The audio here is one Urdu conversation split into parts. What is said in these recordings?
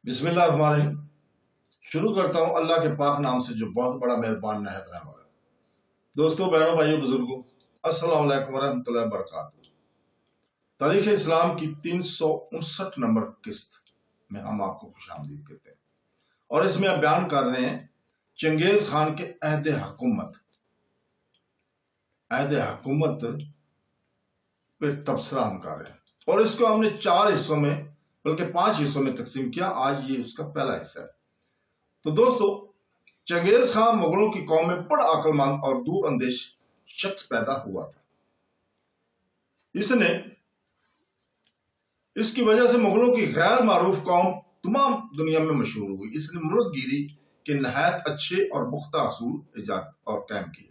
بسم اللہ الرحمن الرحیم۔ شروع کرتا ہوں اللہ کے پاک نام سے جو بہت بڑا مہربان نہایت رحم والا۔ دوستوں، بہنوں، بھائیوں، بزرگوں، السلام علیکم ورحمۃ اللہ وبرکاتہ۔ تاریخ اسلام کی 359 نمبر قسط میں ہم آپ کو خوش آمدید کہتے ہیں، اور اس میں آپ بیان کر رہے ہیں چنگیز خان کے عہد حکومت پہ تبصرہ ہم کر رہے ہیں، اور اس کو ہم نے 4 حصوں میں بلکہ 5 حصوں میں تقسیم کیا۔ آج یہ اس کا پہلا حصہ ہے۔ تو دوستو، چنگیز خان مغلوں کی قوم میں بڑا عقل مند اور دور اندیش شخص پیدا ہوا تھا۔ اس کی وجہ سے مغلوں کی غیر معروف قوم تمام دنیا میں مشہور ہوئی۔ اس نے ملک گیری کے نہایت اچھے اور پختہ اصول ایجاد اور قائم کیے۔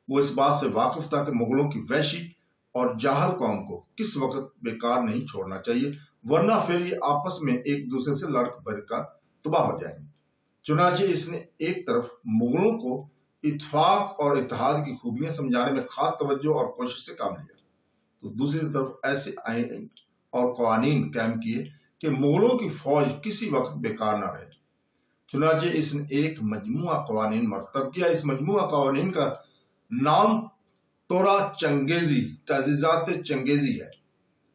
وہ اس بات سے واقف تھا کہ مغلوں کی وحشی اور جاہل قوم کو کس وقت بیکار نہیں چھوڑنا چاہیے، ورنہ پھر یہ آپس میں ایک دوسرے سے لڑ بھڑ کر تباہ ہو جائیں گے۔ چنانچہ اس نے ایک طرف مغلوں کو اتفاق اور اتحاد کی خوبیاں سمجھانے میں خاص توجہ اور کوشش سے کام لیا، تو دوسری طرف ایسے آئین اور قوانین قائم کیے کہ مغلوں کی فوج کسی وقت بیکار نہ رہے۔ چنانچہ اس نے ایک مجموعہ قوانین مرتب کیا۔ اس مجموعہ قوانین کا نام تورا چنگیزی، تعزیزات چنگیزی ہے۔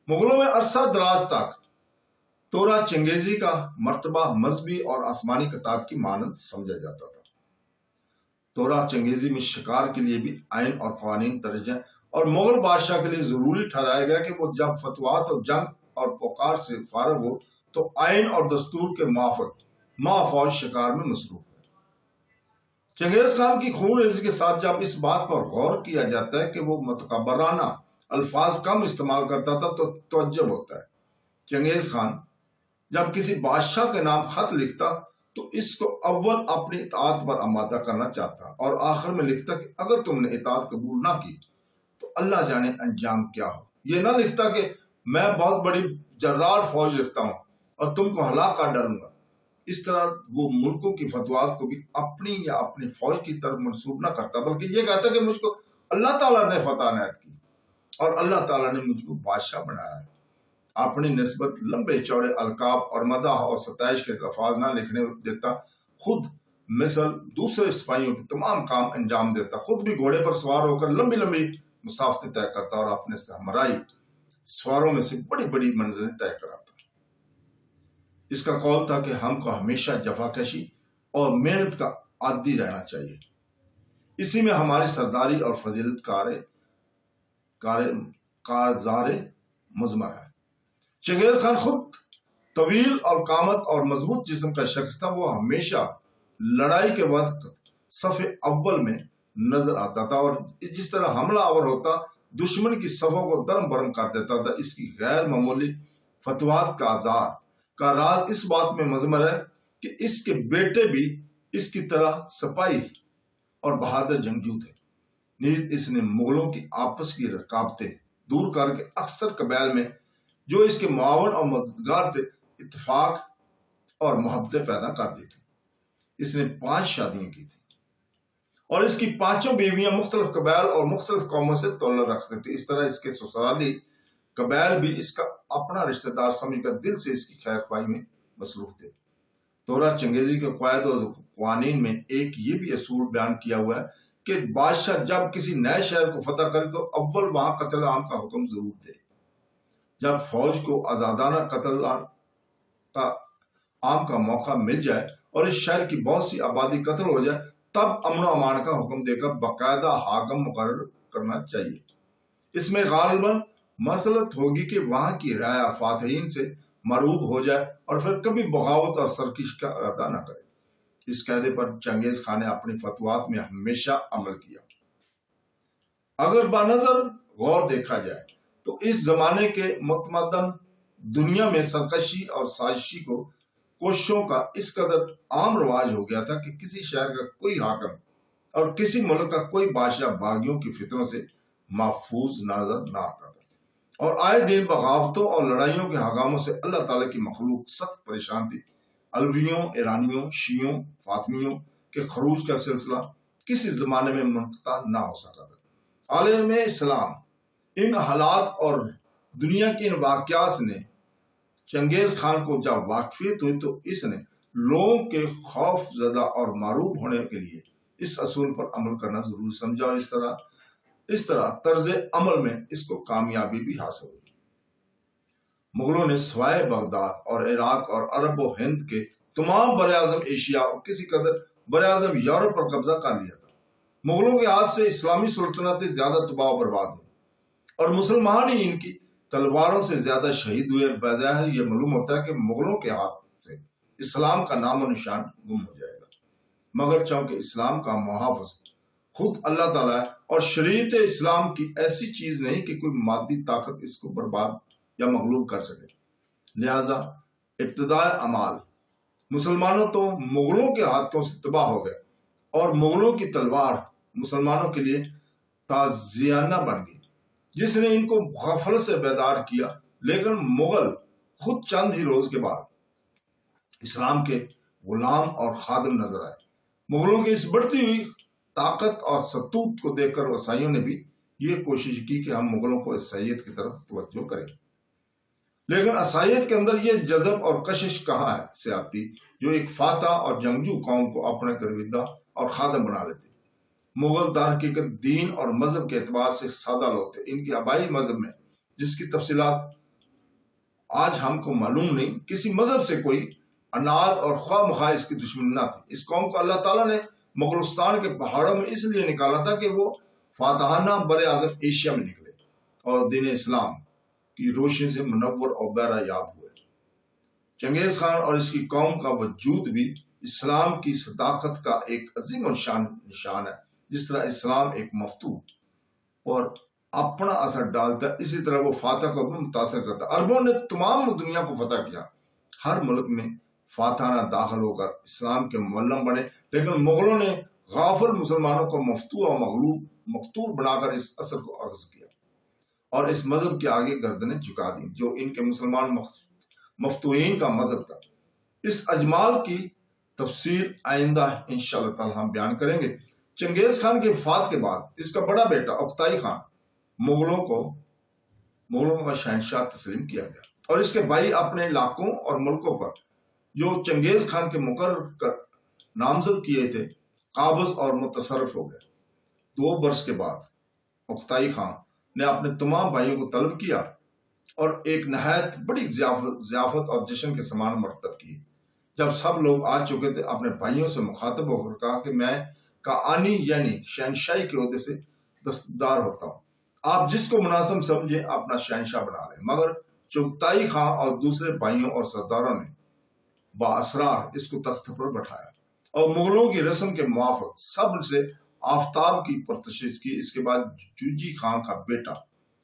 مغلوں میں عرصہ دراز تک تورا چنگیزی کا مرتبہ مذہبی اور آسمانی کتاب کی مانند سمجھا جاتا تھا۔ تورا چنگیزی میں شکار کے لیے بھی آئین اور قوانین درج ہیں، اور مغل بادشاہ کے لیے ضروری ٹھہرایا گیا کہ وہ جب فتوحات اور جنگ اور پکار سے فارغ ہو تو آئین اور دستور کے موافق فوج شکار میں مصروف ہے۔ چنگیز خان کی خون ریزی کے ساتھ جب اس بات پر غور کیا جاتا ہے کہ وہ متکبرانہ الفاظ کم استعمال کرتا تھا تو تعجب ہوتا ہے۔ چنگیز خان جب کسی بادشاہ کے نام خط لکھتا تو اس کو اول اپنی اطاعت پر آمادہ کرنا چاہتا، اور آخر میں لکھتا کہ اگر تم نے اطاعت قبول نہ کی تو اللہ جانے انجام کیا ہو۔ یہ نہ لکھتا کہ میں بہت بڑی جرار فوج رکھتا ہوں اور تم کو ہلاک کر ڈالوں گا۔ اس طرح وہ ملکوں کی فتوحات کو بھی اپنی یا اپنی فوج کی طرف منسوب نہ کرتا، بلکہ یہ کہتا کہ مجھ کو اللہ تعالیٰ نے فتح عنایت کی اور اللہ تعالیٰ نے مجھ کو بادشاہ بنایا ہے۔ اپنی نسبت لمبے چوڑے القاب اور مداح اور ستائش کے الفاظ نہ لکھنے دیتا، خود مثل دوسرے سپاہیوں کے تمام کام انجام دیتا، خود بھی گھوڑے پر سوار ہو کر لمبی لمبی مسافتیں طے کرتا اور اپنے ہمراہی سواروں میں سے بڑی بڑی منزلیں طے کراتا۔ اس کا قول تھا کہ ہم کو ہمیشہ جفاکشی اور محنت کا عادی رہنا چاہیے، اسی میں ہماری سرداری اور فضیلت کارزار مضمر ہے۔ چنگیز خان خود طویل اور قامت اور مضبوط جسم کا شخص تھا۔ وہ ہمیشہ لڑائی کے وقت صف اول میں نظر آتا تھا، اور جس طرح حملہ آور ہوتا دشمن کی صفوں کو درم برم کر دیتا تھا۔ اس کی غیر معمولی فتوحات کا راز اس بات میں مضمر ہے کہ اس کے بیٹے بھی اس کی طرح سپاہی اور بہادر جنگجو تھے۔ نیز اس نے مغلوں کی آپس کی رکاوٹیں دور کر کے اکثر قبائل میں جو اس کے معاون اور مددگار تھے اتفاق اور محبتیں پیدا کر دی تھی۔ اس نے 5 شادیاں کی تھی، اور اس کی 5 بیویاں مختلف قبائل اور مختلف قوموں سے تعلق رکھتے تھے۔ اس طرح اس کے سسرالی قبائل بھی اس کا اپنا رشتہ دار سمجھ کر دل سے اس کی خیر خواہی میں مصروف تھے۔ تورا چنگیزی کے قواعد و قوانین میں ایک یہ بھی اصول بیان کیا ہوا ہے کہ بادشاہ جب کسی نئے شہر کو فتح کرے تو اول وہاں قتل عام کا حکم ضرور دے۔ جب فوج کو آزادانہ قتل عام کا موقع مل جائے اور اس شہر کی بہت سی آبادی قتل ہو جائے، تب امن و امان کا حکم دے کر باقاعدہ حاکم مقرر کرنا چاہیے۔ اس میں غالباً مسلط ہوگی کہ وہاں کی رعایا فاتحین سے مرعوب ہو جائے اور پھر کبھی بغاوت اور سرکش کا ارادہ نہ کرے۔ اس قاعدے پر چنگیز خان نے اپنی فتوحات میں ہمیشہ عمل کیا۔ اگر بنظر غور دیکھا جائے تو اس زمانے کے متمدن دنیا میں سرکشی اور سازشی کوششوں کا اس قدر عام رواج ہو گیا تھا کہ کسی شہر کا کوئی حاکم اور کسی ملک کا کوئی بادشاہ باغیوں کی فتنوں سے محفوظ نظر نہ آتا تھا، اور آئے دن بغاوتوں اور لڑائیوں کے ہنگاموں سے اللہ تعالیٰ کی مخلوق سخت پریشان تھی۔ علویوں، ایرانیوں، شیعوں، فاطمیوں کے خروج کا سلسلہ کسی زمانے میں منقطع نہ ہو سکا تھا۔ عالم اسلام ان حالات اور دنیا کے ان واقعات نے چنگیز خان کو جب واقفیت ہوئی تو اس نے لوگوں کے خوف زدہ اور معروف ہونے کے لیے اس اصول پر عمل کرنا ضروری سمجھا، اور اس طرح طرز عمل میں اس کو کامیابی بھی حاصل ہوئی۔ مغلوں نے سوائے بغداد اور عراق اور عرب و ہند کے تمام براعظم ایشیا اور کسی قدر براعظم یورپ پر قبضہ کر لیا تھا۔ مغلوں کے ہاتھ سے اسلامی سلطنتیں زیادہ تباہ و برباد ہوئی اور مسلمان ہی ان کی تلواروں سے زیادہ شہید ہوئے۔ بظاہر یہ معلوم ہوتا ہے کہ مغلوں کے ہاتھ سے اسلام کا نام و نشان گم ہو جائے گا، مگر چونکہ اسلام کا محافظ خود اللہ تعالیٰ ہے اور شریعت اسلام کی ایسی چیز نہیں کہ کوئی مادی طاقت اس کو برباد یا مغلوب کر سکے، لہذا ابتداء اعمال مسلمانوں تو مغلوں کے ہاتھوں سے تباہ ہو گئے اور مغلوں کی تلوار مسلمانوں کے لیے تازیانہ بن گئی جس نے ان کو غفلت سے بیدار کیا۔ لیکن مغل خود چند ہی روز کے بعد اسلام کے غلام اور خادم نظر آئے۔ مغلوں کی اس بڑھتی ہوئی طاقت اور ستوت کو دیکھ کر وسائیوں نے بھی یہ کوشش کی کہ ہم مغلوں کو عیسائیت کی طرف توجہ کریں، لیکن عیسائیت کے اندر یہ جذب اور کشش کہاں سے آتی جو ایک فاتح اور جنگجو قوم کو اپنے گرویدہ اور خادم بنا لیتے۔ مغل در حقیقت دین اور مذہب کے اعتبار سے سادہ لوگ تھے۔ ان کی آبائی مذہب میں، جس کی تفصیلات آج ہم کو معلوم نہیں، کسی مذہب سے کوئی اناد اور خواہ مخواہ اس کی دشمنی نہ تھی۔ اس قوم کو اللہ تعالیٰ نے مغلستان کے پہاڑوں میں اس لیے نکالا تھا کہ وہ فاتحانہ بر اعظم ایشیا میں نکلے اور دین اسلام کی روشنی سے منور اور بیرہ یاب ہوئے۔ چنگیز خان اور اس کی قوم کا وجود بھی اسلام کی صداقت کا ایک عظیم نشان ہے۔ جس طرح اسلام ایک مفتوح اور اپنا اثر ڈالتا ہے، اسی طرح وہ فاتح کو بھی متاثر کرتا ہے۔ عربوں نے تمام دنیا کو فتح کیا، ہر ملک میں فاتحانہ داخل ہو کر اسلام کے معلم بنے، لیکن مغلوں نے غافل مسلمانوں کو مفتوح اور مقتول بنا کر اس اثر کو اخذ کیا اور اس مذہب کے آگے گردنیں جھکا دیں جو ان کے مسلمان مفتوحین کا مذہب تھا۔ اس اجمال کی تفصیل آئندہ انشاءاللہ تعالی ہم بیان کریں گے۔ چنگیز خان کے وفات کے بعد اس کا بڑا بیٹا اکتائی خان مغلوں کا شہنشاہ تسلیم کیا گیا اور اس کے بھائی اپنے علاقوں اور ملکوں پر جو چنگیز خان کے مقرر کر نامزد کیے تھے قابض اور متصرف ہو گئے۔ 2 برس کے بعد اکتائی خان نے اپنے تمام بھائیوں کو طلب کیا اور ایک نہایت بڑی ضیافت اور جشن کے سامان مرتب کیے۔ جب سب لوگ آ چکے تھے اپنے بھائیوں سے مخاطب ہو کر کہا کہ میں کاانی یعنی شہنشاہی کے عہدے سے دستدار ہوتا ہوں، آپ جس کو مناسب سمجھے اپنا شہنشاہ بنا لیں۔ مگر چغتائی خان اور دوسرے بھائیوں اور سرداروں نے بااسرار اس کو تخت پر بٹھایا اور مغلوں کی رسم کے موافق سب سے آفتاب کی پرستش کی۔ اس کے بعد جوجی خان کا بیٹا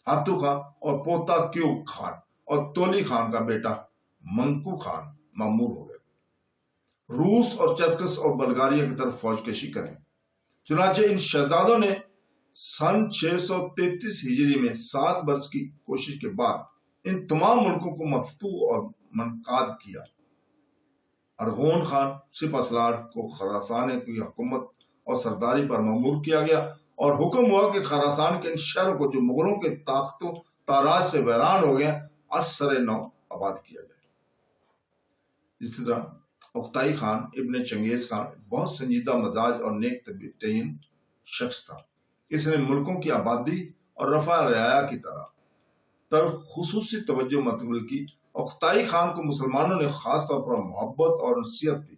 ہاتھو خان اور پوتا کیوک خان اور تولی خان کا بیٹا منکو خان مامور ہو گئے روس اور چرکس اور بلغاریہ کی طرف فوج کشی کریں۔ چنانچہ ان شہزادوں نے سن 633 ہجری میں 7 برس کی کوشش کے بعد ان تمام ملکوں کو مفتوح اور منقاد کیا۔ ارغون خان سپہ سالار کو خراسان کی حکومت اور سرداری پر مأمور کیا گیا اور حکم ہوا کہ خراسان کے ان شہروں کو جو مغلوں کے طاقت و تاراج سے ویران ہو گئے از سر نو آباد کیا جائے۔ اسی طرح اکتائی خان ابن چنگیز خان بہت سنجیدہ مزاج اور نیک طبیعین شخص تھا۔ اس نے ملکوں کی آبادی اور رفع رعایا کی طرف خصوصی توجہ مرتب کی۔ اکتائی خان کو مسلمانوں نے خاص طور پر محبت اور نصیحت دی۔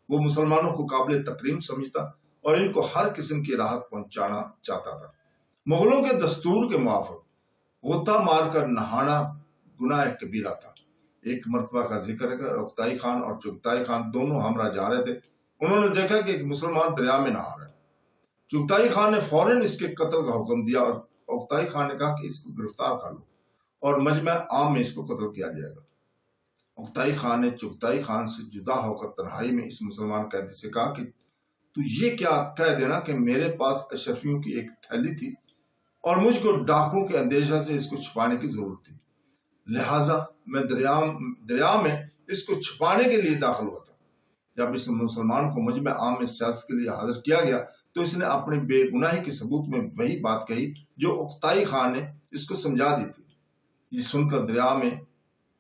وہ مسلمانوں کو قابل تکریم سمجھتا اور ان کو ہر قسم کی راحت پہنچانا چاہتا تھا۔ مغلوں کے دستور کے موافق غوطہ مار کر نہانا گناہ کبیرہ تھا۔ ایک مرتبہ کا ذکر ہے کہ اکتائی خان اور چغتائی خان دونوں ہمراہ جا رہے تھے۔ انہوں نے دیکھا کہ ایک مسلمان دریا میں نہا رہا ہے۔ چغتائی خان نے فوراً اس کے قتل کا حکم دیا اور اکتائی خان نے کہا کہ اس کو گرفتار کر لو اور مجمع عام میں اس کو قتل کیا جائے گا۔ اکتائی خان نے چغتائی خان سے جدا ہو کر تنہائی میں اس مسلمان قیدی سے کہا کہ تو یہ کیا کہہ دینا کہ میرے پاس اشرفیوں کی ایک تھیلی تھی اور مجھ کو ڈاکوں کے اندیشہ سے اس کو چھپانے کی ضرورت تھی، لہٰذا میں دریا میں اس کو چھپانے کے لیے داخل ہوا تھا۔ جب اس مسلمان کو مجمع عام میں سیاست کے لیے حاضر کیا گیا تو اس نے اپنی بے گناہی کے ثبوت میں وہی بات کہی جو اکتائی خان نے اس کو سمجھا دی تھی۔ یہ سن کر دریا میں